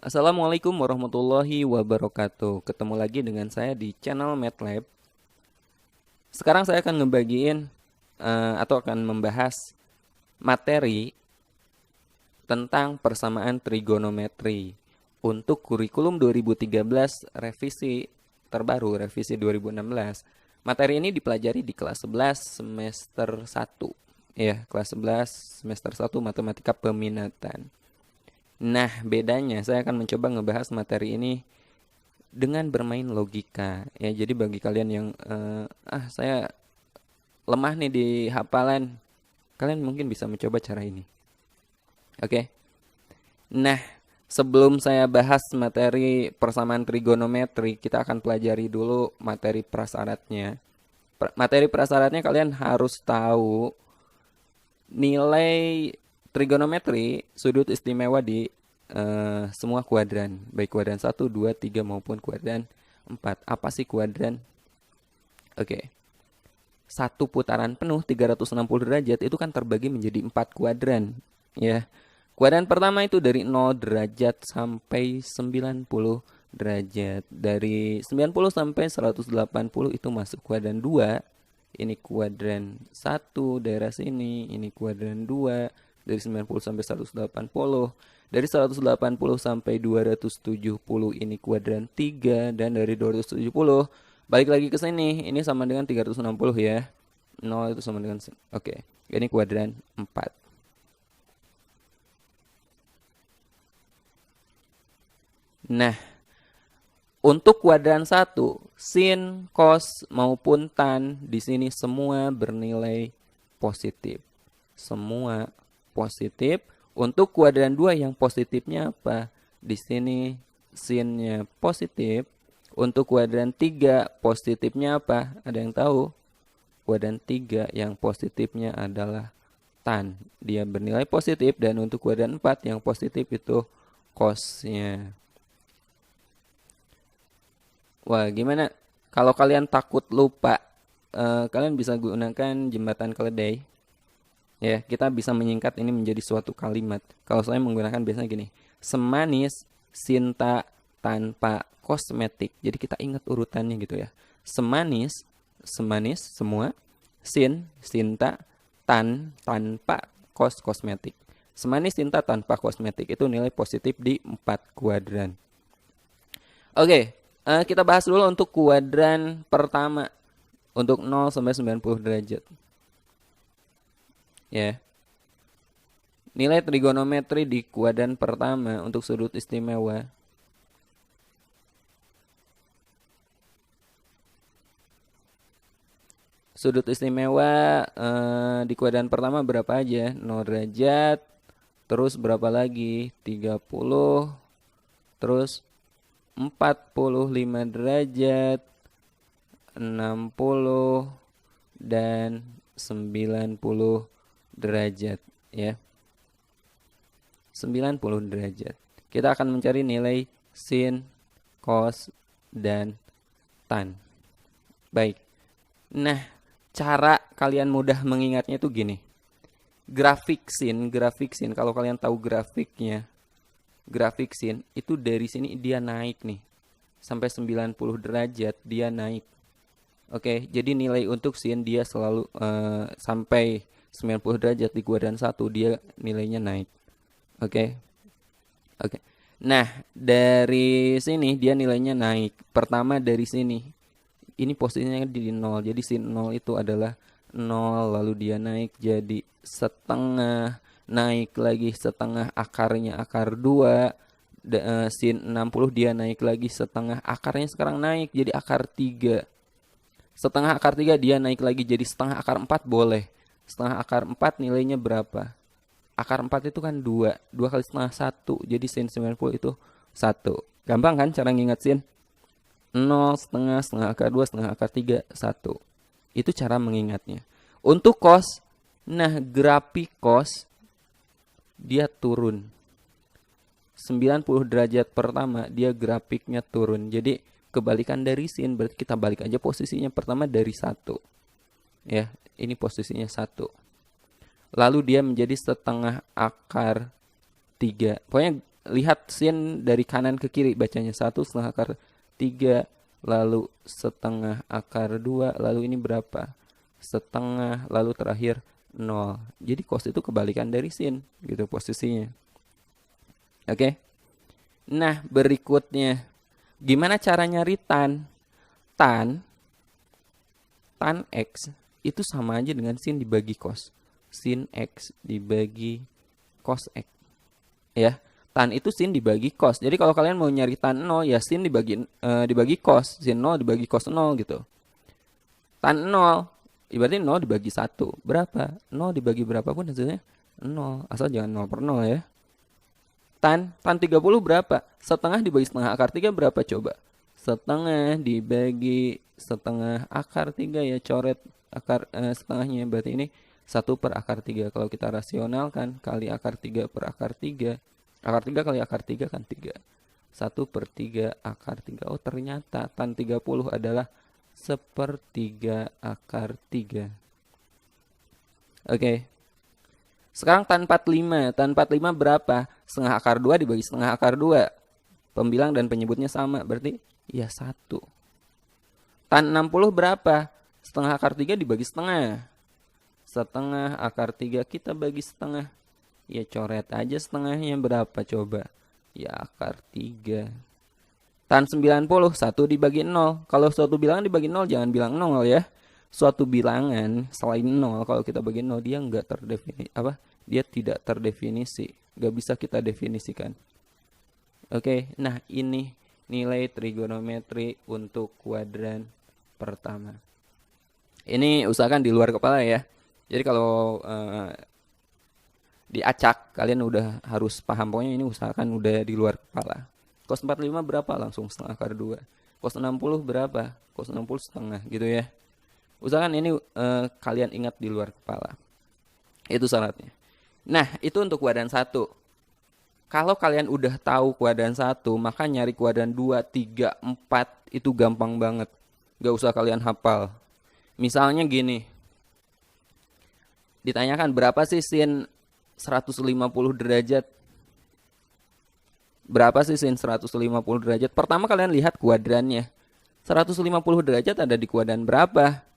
Assalamualaikum warahmatullahi wabarakatuh. Ketemu lagi dengan saya di channel MATLAB. Sekarang saya akan ngebagiin atau akan membahas materi tentang persamaan trigonometri untuk kurikulum 2013 revisi terbaru, revisi 2016. Materi ini dipelajari di kelas 11 semester 1. Ya, kelas 11 semester 1 matematika peminatan. Nah, bedanya saya akan mencoba ngebahas materi ini dengan bermain logika. Ya, jadi bagi kalian yang saya lemah nih di hafalan, kalian mungkin bisa mencoba cara ini. Oke. Nah, sebelum saya bahas materi persamaan trigonometri, kita akan pelajari dulu materi prasyaratnya. Materi prasyaratnya kalian harus tahu nilai trigonometri sudut istimewa di semua kuadran, baik kuadran 1, 2, 3 maupun kuadran 4. Apa sih kuadran? Oke. Satu putaran penuh 360 derajat itu kan terbagi menjadi 4 kuadran, ya. Kuadran pertama itu dari 0 derajat sampai 90 derajat. Dari 90 sampai 180 itu masuk kuadran 2. Ini kuadran 1 daerah sini, ini kuadran 2 dari 90 sampai 180. Dari 180 sampai 270 ini kuadran 3 dan dari 270 balik lagi ke sini, ini sama dengan 360 ya. 0 itu sama dengan oke. Ini kuadran 4. Nah, untuk kuadran 1, sin, cos maupun tan di sini semua bernilai positif. Semua positif. Untuk kuadran 2 yang positifnya apa? Di sini sinnya positif. Untuk kuadran 3 positifnya apa? Ada yang tahu? Kuadran 3 yang positifnya adalah tan. Dia bernilai positif dan untuk kuadran 4 yang positif itu cosnya. Wah, gimana? Kalau kalian takut lupa, kalian bisa gunakan jembatan keledai. Ya, kita bisa menyingkat ini menjadi suatu kalimat. Kalau saya menggunakan biasanya gini, semanis cinta tanpa kosmetik. Jadi kita ingat urutannya gitu ya. Semanis, semanis semua, cinta, tanpa kosmetik. Semanis cinta tanpa kosmetik itu nilai positif di 4 kuadran. Oke, kita bahas dulu untuk kuadran pertama untuk 0 sampai 90 derajat. Ya. Nilai trigonometri di kuadran pertama untuk sudut istimewa. Sudut istimewa di kuadran pertama berapa aja? 0 derajat. Terus berapa lagi? 30. Terus 45 derajat. 60 dan 90 derajat ya. 90 derajat. Kita akan mencari nilai sin, cos, dan tan. Baik. Nah, cara kalian mudah mengingatnya itu gini. Grafik sin, kalau kalian tahu grafiknya, grafik sin itu dari sini dia naik nih. Sampai 90 derajat dia naik. Oke, jadi nilai untuk sin dia selalu sampai 90 derajat di kuadran 1 dia nilainya naik. Oke. Oke. Nah, dari sini dia nilainya naik. Pertama dari sini. Ini posisinya di 0. Jadi sin 0 itu adalah 0, lalu dia naik jadi setengah, naik lagi setengah, akarnya akar 2. Sin 60 dia naik lagi setengah, akarnya sekarang naik jadi akar 3. Setengah akar 3 dia naik lagi jadi setengah akar 4 boleh. Setengah akar 4 nilainya berapa? Akar 4 itu kan 2. 2 kali setengah 1. Jadi sin 90 itu 1. Gampang kan cara nginget sin? 0, setengah, setengah akar 2, setengah akar 3, 1. Itu cara mengingatnya. Untuk cos, nah grafik cos dia turun. 90 derajat pertama dia grafiknya turun. Jadi kebalikan dari sin, berarti kita balik aja posisinya pertama dari 1. Ya, ini posisinya 1. Lalu dia menjadi setengah akar 3. Pokoknya lihat sin dari kanan ke kiri, bacanya 1/2 akar 3, lalu setengah akar 2, lalu ini berapa? Setengah, lalu terakhir 0. Jadi cos itu kebalikan dari sin gitu posisinya. Oke. Nah, berikutnya gimana cara nyari tan? Tan X itu sama aja dengan sin dibagi cos. Sin X dibagi cos X. Ya, tan itu sin dibagi cos. Jadi kalau kalian mau nyari tan 0 ya sin dibagi cos. Sin 0 dibagi cos 0 gitu. Tan 0 berarti 0 dibagi 1. Berapa? 0 dibagi berapapun hasilnya 0. Asal jangan 0 per 0 ya. Tan 30 berapa? Setengah dibagi setengah akar 3 berapa coba? Setengah dibagi setengah akar 3 ya, coret akar setengahnya. Berarti ini 1/akar 3. Kalau kita rasionalkan kali akar 3 per akar 3. Akar 3 kali akar 3 kan 3. 1/3 akar 3. Oh ternyata tan 30 adalah 1/3 akar 3. Oke. Sekarang tan 45. Tan 45 berapa? Setengah akar 2 dibagi setengah akar 2. Pembilang dan penyebutnya sama. Berarti ya 1. Tan 60 berapa? Setengah akar 3 dibagi setengah. Setengah akar 3 kita bagi setengah. Ya coret aja setengahnya berapa coba? Ya akar 3. Tan 90, 1 dibagi 0. Kalau suatu bilangan dibagi 0 jangan bilang 0 ya. Suatu bilangan selain 0 kalau kita bagi 0 dia enggak terdefinisi dia tidak terdefinisi, enggak bisa kita definisikan. Oke, nah ini nilai trigonometri untuk kuadran pertama. Ini usahakan di luar kepala ya. Jadi kalau diacak kalian udah harus paham, pokoknya ini usahakan udah di luar kepala. Cos 45 berapa? Langsung setengah akar 2. Cos 60 berapa? Cos 60 setengah gitu ya. Usahakan ini kalian ingat di luar kepala. Itu syaratnya. Nah, itu untuk kuadran 1. Kalau kalian udah tahu kuadran 1, maka nyari kuadran 2, 3, 4 itu gampang banget. Gak usah kalian hafal. Misalnya gini. Ditanyakan berapa sih sin 150 derajat? Berapa sih sin 150 derajat? Pertama kalian lihat kuadrannya. 150 derajat ada di kuadran berapa?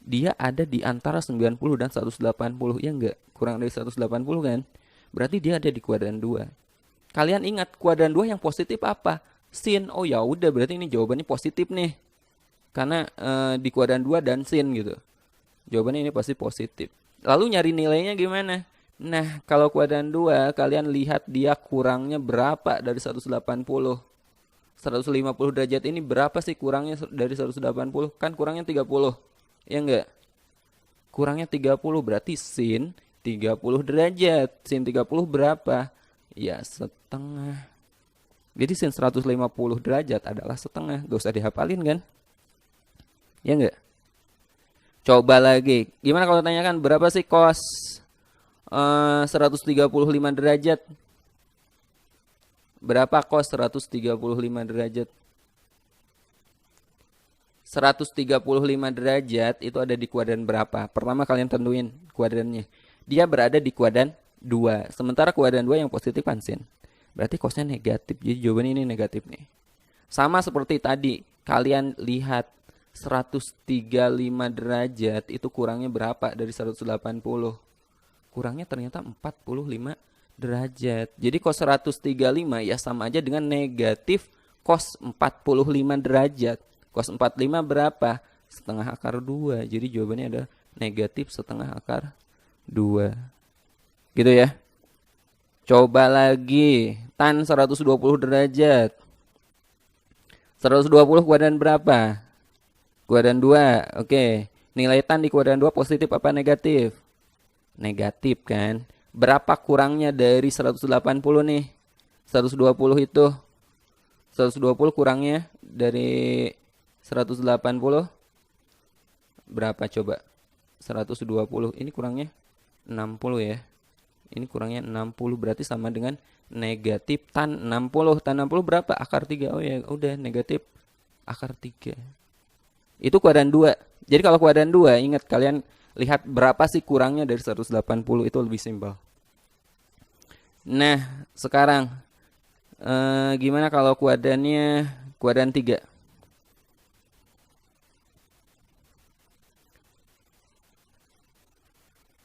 Dia ada di antara 90 dan 180. Ya enggak? Kurang dari 180 kan? Berarti dia ada di kuadran 2. Kalian ingat kuadran 2 yang positif apa? Sin. Oh ya udah, berarti ini jawabannya positif nih. Karena di kuadran 2 dan sin gitu. Jawabannya ini pasti positif. Lalu nyari nilainya gimana? Nah, kalau kuadran 2 kalian lihat dia kurangnya berapa dari 180? 150 derajat ini berapa sih kurangnya dari 180? Kan kurangnya 30. Ya enggak? Kurangnya 30 berarti sin 30 derajat. Sin 30 berapa? Ya setengah. Jadi sin 150 derajat adalah setengah. Gak usah dihafalin kan? Ya enggak? Coba lagi. Gimana kalau tanyakan berapa sih cos 135 derajat? Berapa cos 135 derajat? 135 derajat itu ada di kuadran berapa? Pertama kalian tentuin kuadrannya. Dia berada di kuadran 2. Sementara kuadran 2 yang positif kan sin. Berarti cosnya negatif. Jadi jawabannya ini negatif nih. Sama seperti tadi. Kalian lihat 135 derajat itu kurangnya berapa dari 180? Kurangnya ternyata 45 derajat. Jadi cos 135 ya sama aja dengan negatif cos 45 derajat. Cos 45 berapa? Setengah akar 2. Jadi jawabannya ada negatif setengah akar 2. Gitu ya. Coba lagi. Tan 120 derajat. 120 kuadran berapa? Kuadran 2. Oke. Nilai tan di kuadran 2 positif apa negatif? Negatif kan. Berapa kurangnya dari 180 nih? 120 itu. 120 kurangnya dari 180 berapa coba? 120. Ini kurangnya 60 ya. Ini kurangnya 60 berarti sama dengan negatif tan 60. Tan 60 berapa? Akar 3. Oh ya udah negatif akar 3. Itu kuadran 2. Jadi kalau kuadran 2 ingat kalian lihat berapa sih kurangnya dari 180 itu lebih simpel. Nah, sekarang gimana kalau kuadrannya kuadran 3?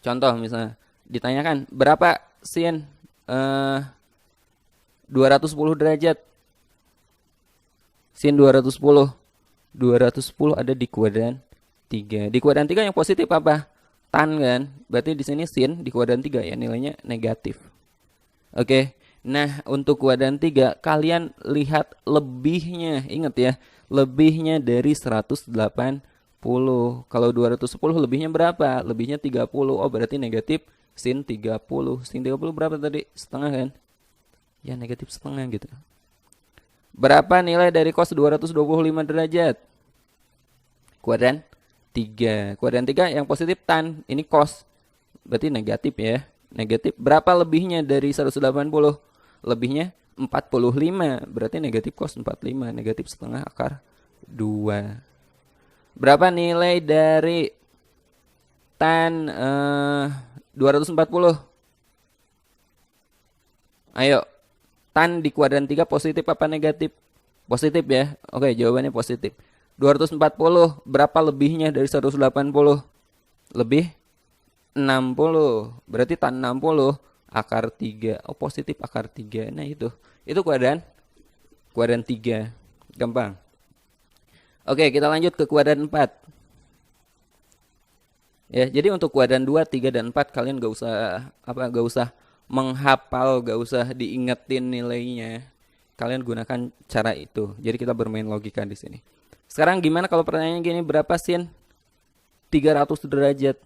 Contoh misalnya ditanyakan berapa sin 210 derajat. Sin 210. 210 ada di kuadran 3. Di kuadran 3 yang positif apa? Tan kan? Berarti di sini sin di kuadran 3 ya nilainya negatif. Oke. Nah, untuk kuadran 3 kalian lihat lebihnya. Ingat ya, lebihnya dari 180. Kalau 210 lebihnya berapa? Lebihnya 30. Oh, berarti negatif sin 30. Sin 30 berapa tadi? Setengah kan? Ya, negatif setengah gitu. Berapa nilai dari cos 225 derajat? Kuadran 3. Kuadran 3 yang positif tan. Ini cos. Berarti negatif ya. Negatif. Berapa lebihnya dari 180? Lebihnya 45. Berarti negatif cos 45. Negatif setengah akar 2. Berapa nilai dari tan 240? Ayo. Tan di kuadran 3 positif apa negatif? Positif ya. Oke, jawabannya positif. 240 berapa lebihnya dari 180? Lebih 60. Berarti tan 60 akar 3. Oh, positif akar 3. Nah, itu. Itu kuadran 3. Gampang. Oke, kita lanjut ke kuadran 4. Ya, jadi untuk kuadran 2, 3 dan 4 kalian gak usah menghafal, gak usah diingetin nilainya. Kalian gunakan cara itu. Jadi kita bermain logika di sini. Sekarang gimana kalau pertanyaannya gini, berapa sin 300 derajat?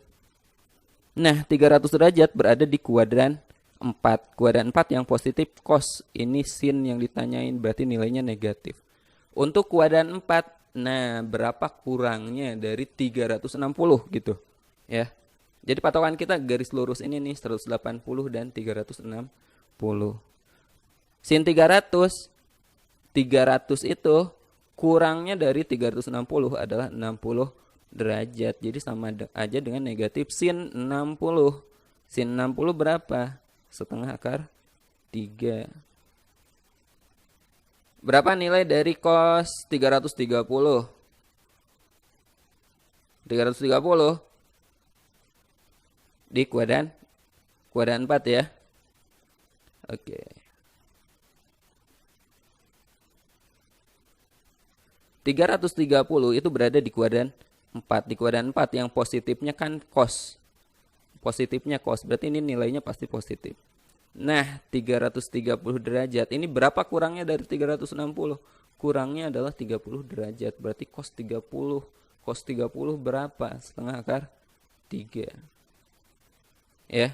Nah, 300 derajat berada di kuadran 4. Kuadran 4 yang positif cos. Ini sin yang ditanyain, berarti nilainya negatif. Untuk kuadran 4, nah berapa kurangnya dari 360 gitu. Ya. Jadi patokan kita garis lurus ini nih 180 dan 360. Sin 300 itu kurangnya dari 360 adalah 60 derajat. Jadi sama aja dengan negatif sin 60. Sin 60 berapa? Setengah akar 3. Berapa nilai dari cos 330? 330 di kuadran 4 ya. Oke. 330 itu berada di kuadran 4. Di kuadran 4 yang positifnya kan cos. Positifnya cos, berarti ini nilainya pasti positif. Nah, 330 derajat. Ini berapa kurangnya dari 360? Kurangnya adalah 30 derajat. Berarti cos 30. Cos 30 berapa? Setengah akar 3. Ya.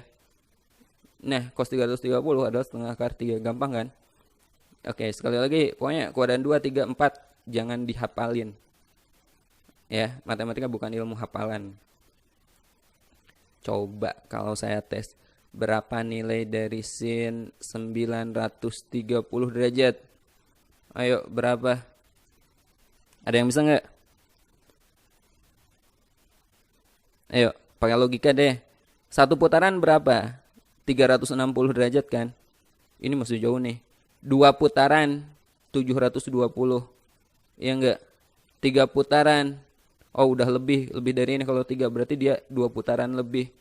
Nah, cos 330 adalah setengah akar 3. Gampang kan? Oke, sekali lagi. Pokoknya kuadran 2, 3, 4 jangan dihafalin. Ya, matematika bukan ilmu hafalan. Coba kalau saya tes, berapa nilai dari sin 930 derajat? Ayo, berapa? Ada yang bisa nggak? Ayo, pakai logika deh. Satu putaran berapa? 360 derajat kan? Ini masih jauh nih. Dua putaran 720. Iya enggak? Tiga putaran. Oh, udah lebih dari ini. Kalau 3 berarti dia 2 putaran lebih.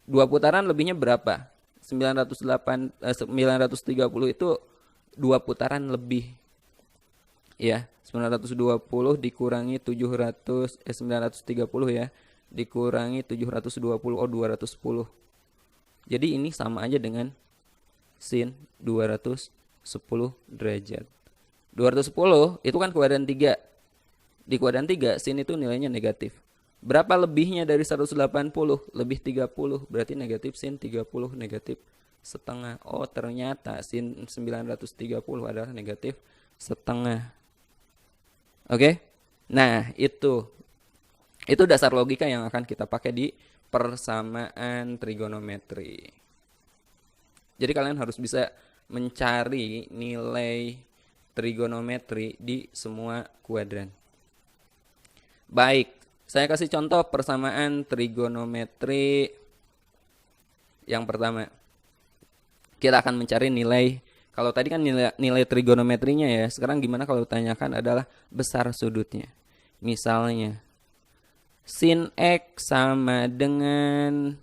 2 putaran lebihnya berapa? 930 itu 2 putaran lebih. Ya, 920 dikurangi 930 ya. Dikurangi 720, oh 210. Jadi ini sama aja dengan sin 210 derajat. 210 itu kan kuadran 3. Di kuadran 3 sin itu nilainya negatif. Berapa lebihnya dari 180? Lebih 30. Berarti negatif sin 30 negatif setengah. Oh, ternyata sin 930 adalah negatif setengah. Oke? Nah, itu dasar logika yang akan kita pakai di persamaan trigonometri. Jadi kalian harus bisa mencari nilai trigonometri di semua kuadran. Baik, saya kasih contoh persamaan trigonometri yang pertama. kita akan mencari nilai. Kalau tadi kan nilai trigonometrinya ya. Sekarang gimana kalau ditanyakan adalah besar sudutnya. Misalnya sin X sama dengan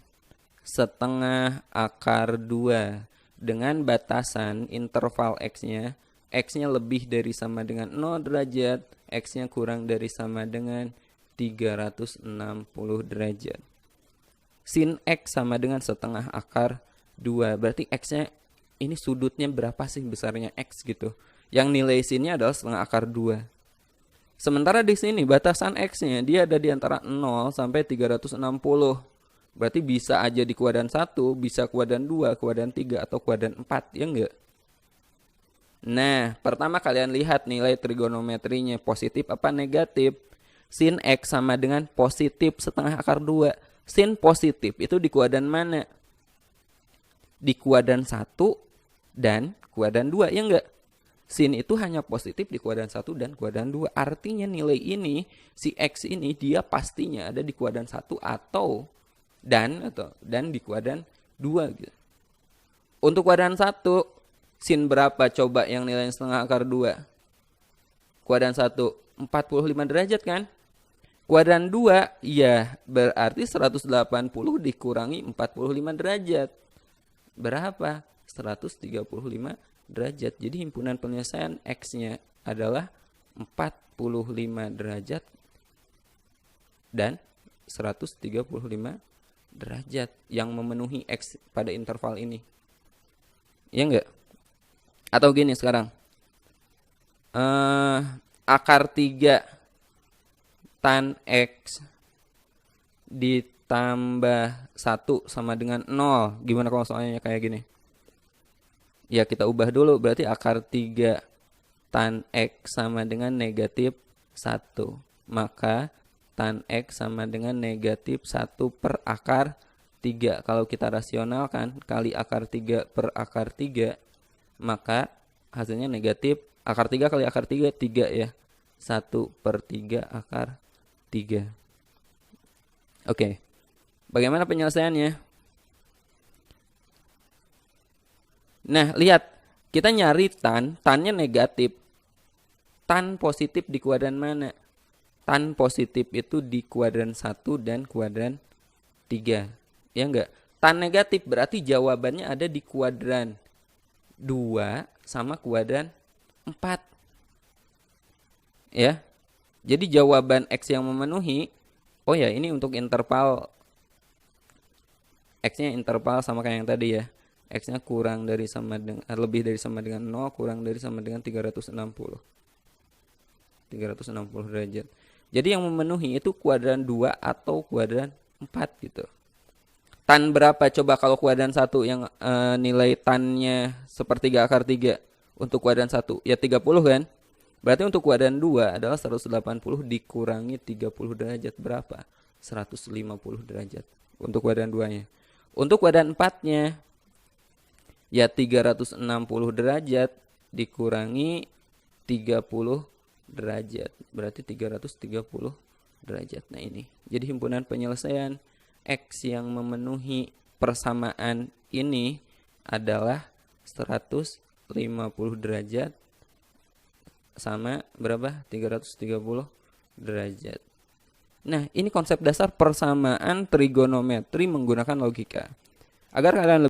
setengah akar 2 dengan batasan interval X-nya. X-nya lebih dari sama dengan 0 derajat, X-nya kurang dari sama dengan 360 derajat. Sin X sama dengan setengah akar 2. Berarti X-nya ini sudutnya berapa sih besarnya X gitu. Yang nilai sinnya adalah setengah akar 2. Sementara di sini batasan X-nya dia ada di antara 0 sampai 360. Berarti bisa aja di kuadran 1, bisa kuadran 2, kuadran 3, atau kuadran 4, ya enggak? Nah, pertama kalian lihat nilai trigonometrinya positif apa negatif. Sin X sama dengan positif setengah akar 2. Sin positif itu di kuadran mana? Di kuadran 1 dan kuadran 2, ya enggak? Sin itu hanya positif di kuadran 1 dan kuadran 2. Artinya nilai ini, si X ini dia pastinya ada di kuadran 1 atau di kuadran 2 gitu. Untuk kuadran 1, sin berapa coba yang nilainya setengah akar 2? Kuadran 1 45 derajat kan? Kuadran 2 ya berarti 180 dikurangi 45 derajat. Berapa? 135 derajat. Jadi himpunan penyelesaian X-nya adalah 45 derajat dan 135 derajat yang memenuhi X pada interval ini. Ya enggak? Atau gini sekarang. Akar 3 tan X ditambah 1 sama dengan 0. Gimana kalau soalnya kayak gini? Ya kita ubah dulu. Berarti akar 3 tan X sama dengan negatif 1. Maka tan X sama dengan negatif 1 per akar 3. Kalau kita rasionalkan kali akar 3 per akar 3, maka hasilnya negatif. Akar 3 kali akar 3, 3 ya. 1 per 3 akar 3. Oke. Bagaimana penyelesaiannya? Nah, lihat. Kita nyari tannya negatif. Tan positif di kuadran mana? Tan positif itu di kuadran 1 dan kuadran 3. Ya enggak? Tan negatif berarti jawabannya ada di kuadran 2 sama kuadran 4. Ya. Jadi jawaban X yang memenuhi, oh ya ini untuk interval, X-nya interval sama kayak yang tadi ya. X-nya kurang dari sama dengan, lebih dari sama dengan 0, kurang dari sama dengan 360 derajat. Jadi yang memenuhi itu kuadran 2 atau kuadran 4 gitu. Tan berapa coba kalau kuadran 1 yang nilai tannya sepertiga akar 3 untuk kuadran 1? Ya 30 kan? Berarti untuk kuadran 2 adalah 180 dikurangi 30 derajat berapa? 150 derajat untuk kuadran 2-nya. Untuk kuadran 4-nya ya 360 derajat dikurangi 30 derajat. Berarti 330 derajat. Nah ini. Jadi himpunan penyelesaian X yang memenuhi persamaan ini adalah 150 derajat sama berapa? 330 derajat. Nah, ini konsep dasar persamaan trigonometri menggunakan logika. Agar kalian